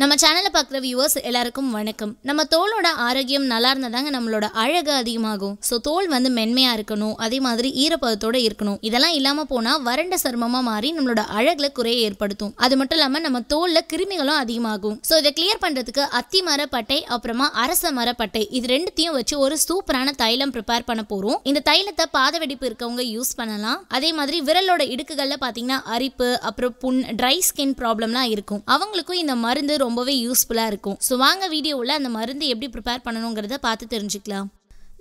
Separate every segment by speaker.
Speaker 1: நம்ம சேனலை பார்க்குற வியூவர்ஸ் எல்லாருக்கும் வணக்கம். நம்ம தோலோட ஆரோக்கியம் நல்லா இருந்தாதாங்க நம்மளோட அழகு அதிகமாகும். ஸோ தோல் வந்து மென்மையாக இருக்கணும், அதே மாதிரி ஈரப்பதத்தோடு இருக்கணும். இதெல்லாம் இல்லாமல் போனால் வறண்ட சருமமாக மாறி நம்மளோட அழகுல குறைய ஏற்படுத்தும். அது மட்டும் இல்லாமல் நம்ம தோலில் கிருமிகளும் அதிகமாகும். ஸோ இதை கிளியர் பண்ணுறதுக்கு அத்தி மரப்பட்டை அப்புறமா அரச மரப்பட்டை இது ரெண்டுத்தையும் வச்சு ஒரு சூப்பரான தைலம் ப்ரிப்பேர் பண்ண போகிறோம். இந்த தைலத்தை பாத வெடிப்பு இருக்கவங்க யூஸ் பண்ணலாம். அதே மாதிரி விரலோட இடுக்குகளில் பார்த்தீங்கன்னா அரிப்பு அப்புறம் புண் ட்ரை ஸ்கின் ப்ராப்ளம்லாம் இருக்கும். அவங்களுக்கும் இந்த மருந்து ரொம்பவே யூஸ்ஃபுல்லாக இருக்கும். ஸோ வாங்க வீடியோவில் அந்த மருந்து எப்படி ப்ரிப்பேர் பண்ணணுங்கிறத பார்த்து தெரிஞ்சுக்கலாம்.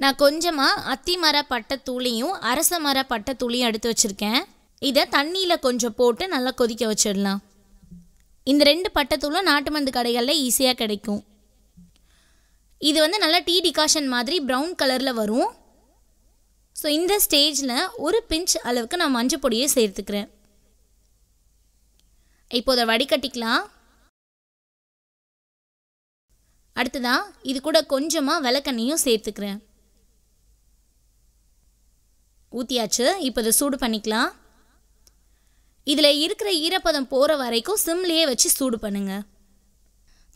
Speaker 1: நான் கொஞ்சமாக அத்தி மர பட்டைத்தூளையும் அரச மர பட்டைத்தூளையும் எடுத்து வச்சுருக்கேன். இதை தண்ணியில் கொஞ்சம் போட்டு நல்லா கொதிக்க வச்சிடலாம். இந்த ரெண்டு பட்டைத்தூளும் நாட்டு மருந்து கடைகளில் ஈஸியாக கிடைக்கும். இது வந்து நல்லா டீ டிகாஷன் மாதிரி ப்ரௌன் கலரில் வரும். ஸோ இந்த ஸ்டேஜில் ஒரு பிஞ்ச் அளவுக்கு நான் மஞ்சள் பொடியை சேர்த்துக்கிறேன். இப்போ அதை வடிகட்டிக்கலாம். அடுத்ததான் இது கூட கொஞ்சமாக விளக்கெண்ணையும் சேர்த்துக்கிறேன். ஊற்றியாச்சு. இப்போ இதை சூடு பண்ணிக்கலாம். இதில் இருக்கிற ஈரப்பதம் போகிற வரைக்கும் சிம்லேயே வச்சு சூடு பண்ணுங்க.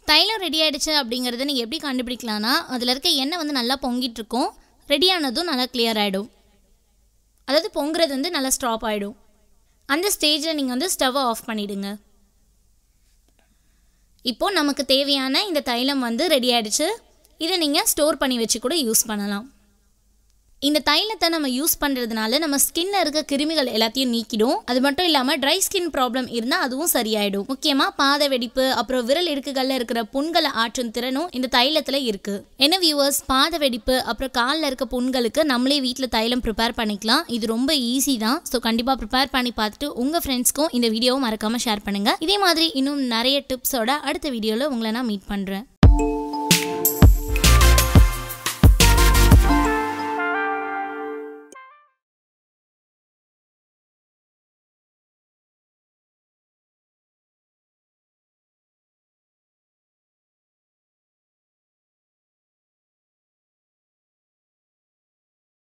Speaker 1: தைலம் ரெடி ஆகிடுச்சு அப்படிங்கிறத நீங்கள் எப்படி கண்டுபிடிக்கலான்னா, அதில் இருக்க எண்ணெய் வந்து நல்லா பொங்கிட்டு இருக்கும். ரெடியானதும் நல்லா கிளியர் ஆகிடும். அதாவது பொங்குறது வந்து நல்லா ஸ்டாப் ஆகிடும். அந்த ஸ்டேஜில் நீங்கள் வந்து ஸ்டவ்வை ஆஃப் பண்ணிவிடுங்க. இப்போது நமக்கு தேவையான இந்த தைலம் வந்து ரெடி ஆகிடுச்சு. இதை நீங்கள் ஸ்டோர் பண்ணி வச்சு கூட யூஸ் பண்ணலாம். இந்த தைலத்தை நம்ம யூஸ் பண்ணுறதுனால நம்ம ஸ்கின்ல இருக்க கிருமிகள் எல்லாத்தையும் நீக்கிடும். அது மட்டும் இல்லாமல் ட்ரை ஸ்கின் ப்ராப்ளம் இருந்தால் அதுவும் சரியாயிடும். முக்கியமாக பாத வெடிப்பு அப்புறம் விரல் இடுக்குகளில் இருக்கிற புண்களை ஆற்றும் திறனும் இந்த தைலத்தில் இருக்குது. என்ன வியூவர்ஸ், பாத வெடிப்பு அப்புறம் காலில் இருக்க புண்களுக்கு நம்மளே வீட்டில் தைலம் ப்ரிப்பேர் பண்ணிக்கலாம். இது ரொம்ப ஈஸி தான். ஸோ கண்டிப்பாக ப்ரிப்பேர் பண்ணி பார்த்துட்டு உங்கள் ஃப்ரெண்ட்ஸ்க்கும் இந்த வீடியோவை மறக்காமல் ஷேர் பண்ணுங்கள். இதே மாதிரி இன்னும் நிறைய டிப்ஸோட அடுத்த வீடியோவில் உங்களை நான் மீட் பண்ணுறேன்.